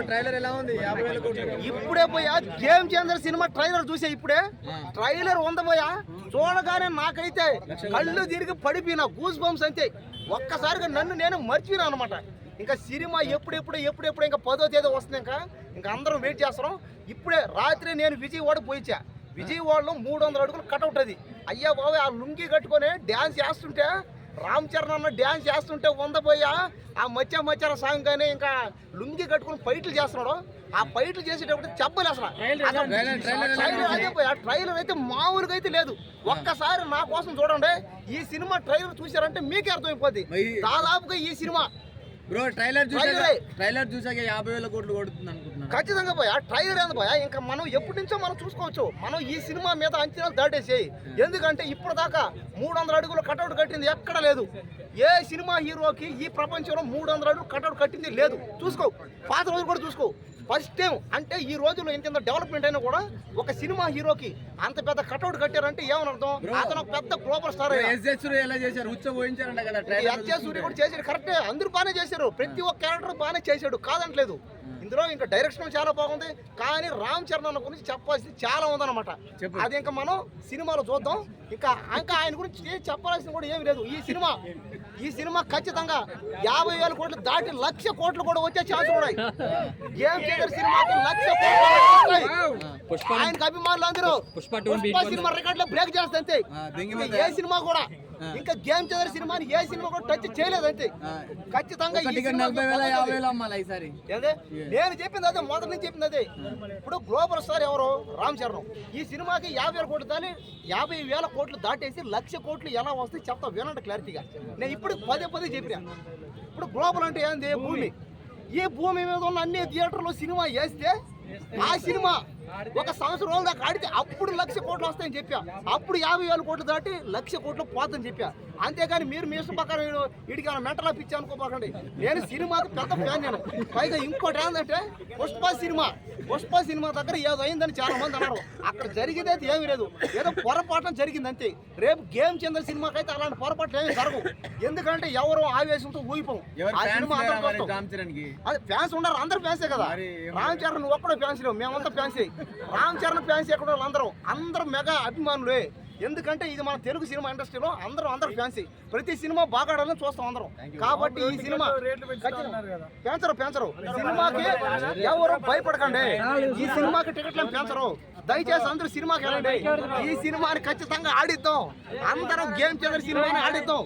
Trailer ఎలా ఉంది? 50,000 కోట్లు. ఇప్పుడే పోయా గేమ్ చేంజర్ సినిమా ట్రైలర్ చూసా. ఇప్పుడే ట్రైలర్ ఉందపోయా, చూడగానే నాకైతే కళ్ళు తిరిగి పడిపోయినా, గూస్ బంప్స్ అంతే. ఒక్కసారిగా నన్ను నేను మర్చిపోయినా అనమాట. ఇంకా సినిమా ఎప్పుడెప్పుడు ఇంకా 10వ తేదీ వస్తుంది. ఇంకా అందరం వెయిట్ చేస్తున్నాం. ఇప్పుడే రాత్రి నేను విజయవాడ పోయిచ్చా. విజయవాడలో 300 అడుగులు కటౌట్. అది అయ్యా బాబు, ఆ లుంగి కట్టుకొని డ్యాన్స్ చేస్తుంటే, రామ్ చరణ్ అన్న డ్యాన్స్ చేస్తుంటే ఉందపోయా. ఆ మచ్చర సాంగ్ కానీ ఇంకా లుంగి కట్టుకుని ఫైట్లు చేస్తున్నాడు. ఆ ఫైట్లు చేసేటప్పుడు చెప్పలే అసలు. ట్రైలర్ అయితే మామూలుగా అయితే లేదు. ఒక్కసారి నా కోసం చూడండి. ఈ సినిమా ట్రైలర్ చూసారంటే మీకే అర్థమైపోద్ది. దాదాపుగా ఈ సినిమా ట్రైలర్ చూసాక 50,000 కోట్లు కొడుతుంది అనుకుంటున్నాను. ఖచ్చితంగా పోయా. ట్రైలర్ ఏంది పోయా, ఇంకా మనం ఎప్పటి నుంచో మనం చూసుకోవచ్చు. మనం ఈ సినిమా మీద అంచనాలు దాటేసేయి. ఎందుకంటే ఇప్పటిదాకా 300 అడుగులు కటౌట్ కట్టింది ఎక్కడ లేదు. ఏ సినిమా హీరోకి ఈ ప్రపంచంలో 300 అడుగులు కటౌట్ కట్టింది లేదు. చూసుకో, పాత రోజులు కూడా చూసుకో. ఫస్ట్ టైం అంటే ఈ రోజుల్లో ఇంత డెవలప్మెంట్ అయినా కూడా ఒక సినిమా హీరోకి అంత పెద్ద కటౌట్ కట్టారంటే ఏమని అర్థం? అతను పెద్ద గ్లోబల్ స్టార్. ఎలా చేశారు? ఉచ్చబోయించారంట కదా. సూర్య కూడా చేశాడు, కరెక్టే. అందరూ బాగానే చేశారు. ప్రతి ఒక్క క్యారెక్టర్ బాగానే చేశాడు, కాదంటలేదు. ఇందులో ఇంకా డైరెక్షన్ చాలా బాగుంది. కానీ రామ్ చరణ్ అన్న గురించి చెప్పాల్సింది చాలా ఉందన్నమాట. అది ఇంకా మనం సినిమాలో చూద్దాం. ఇంకా ఆయన గురించి చెప్పాల్సింది కూడా ఏమి లేదు. ఈ సినిమా ఖచ్చితంగా 50,000 కోట్లు దాటి 1,00,000 కోట్లు కూడా వచ్చే ఛాన్స్ ఉన్నాయి. గేమ్ చేంజర్ సినిమాకి 1,00,000 కోట్లు ఆయనకు అభిమానులు అందరూ పుష్ప సినిమా రికార్డులో బ్రేక్ చేస్తే అంతే. ఏ సినిమా కూడా ఇంకా గేమ్ చేంజర్ సినిమాని ఏ సినిమా కూడా టచ్ చేయలేదు అంతే. ఖచ్చితంగా నేను చెప్పింది అదే, మొదటి నుంచి చెప్పింది అదే. ఇప్పుడు గ్లోబల్ స్టార్ ఎవరు? రామ్ చరణ్. ఈ సినిమాకి 50,000 కోట్లు దాని 50,000 కోట్లు దాటేసి 1,00,000 కోట్లు ఎలా వస్తాయి చెప్తా వినండి క్లారిటీగా. నేను ఇప్పుడు పదే చెప్పినా. ఇప్పుడు గ్లోబల్ అంటే ఏంది? భూమి. ఈ భూమి మీద ఉన్న అన్ని థియేటర్లో సినిమా వేస్తే ఆ సినిమా 1 సంవత్సరం రోజుల దాకా ఆడితే అప్పుడు 1,00,000 కోట్లు వస్తాయని చెప్పా. అప్పుడు 50,000 కోట్లు దాటి 1,00,000 కోట్లు పోతుందని చెప్పా. అంతేగాని మీరు మీ ఇష్టం ప్రకారం వీడికి మెంటల్ పిచ్చి అనుకోపాకండి. నేను సినిమాకి పెద్ద ఫ్యాన్. నేను పైగా ఇంకోటి ఏంటంటే పుష్ప సినిమా దగ్గర ఏదో అయిందని చాలా మంది అన్నారు. అక్కడ జరిగింది అయితే ఏమీ లేదు, ఏదో పొరపాటు జరిగింది అంతే. రేపు గేమ్ చేంజర్ సినిమాకి అయితే అలాంటి పొరపాట్లు ఏమీ జరగవు. ఎందుకంటే ఎవరు ఆవేశంతో ఊగిపోం. ఆ సినిమా అది ఫ్యాన్స్ ఉన్నారు, అందరు ఫ్యాన్సే కదా. రామ్ చరణ్ నువ్వు ఒక్కడో ఫ్యాన్స్ లేవు, మేమంతా ఫ్యాన్సే. రామ్ చరణ్ ఫ్యాన్స్ ఎక్కడ అందరూ మెగా అభిమానులే. ఎందుకంటే ఇది మన తెలుగు సినిమా ఇండస్ట్రీలో అందరూ ఫ్యాన్సీ. ప్రతి సినిమా బాగా ఆడాలని చూస్తాం అందరం. కాబట్టి ఈ సినిమా పెంచరు. సినిమాకి ఎవరు భయపడకండి. ఈ సినిమాకి టికెట్లు పెంచరు. దయచేసి అందరూ సినిమాకి వెళ్ళండి. ఈ సినిమాని ఖచ్చితంగా ఆడిద్దాం. అందరం గేమ్ చేంజర్ సినిమాని ఆడిద్దాం.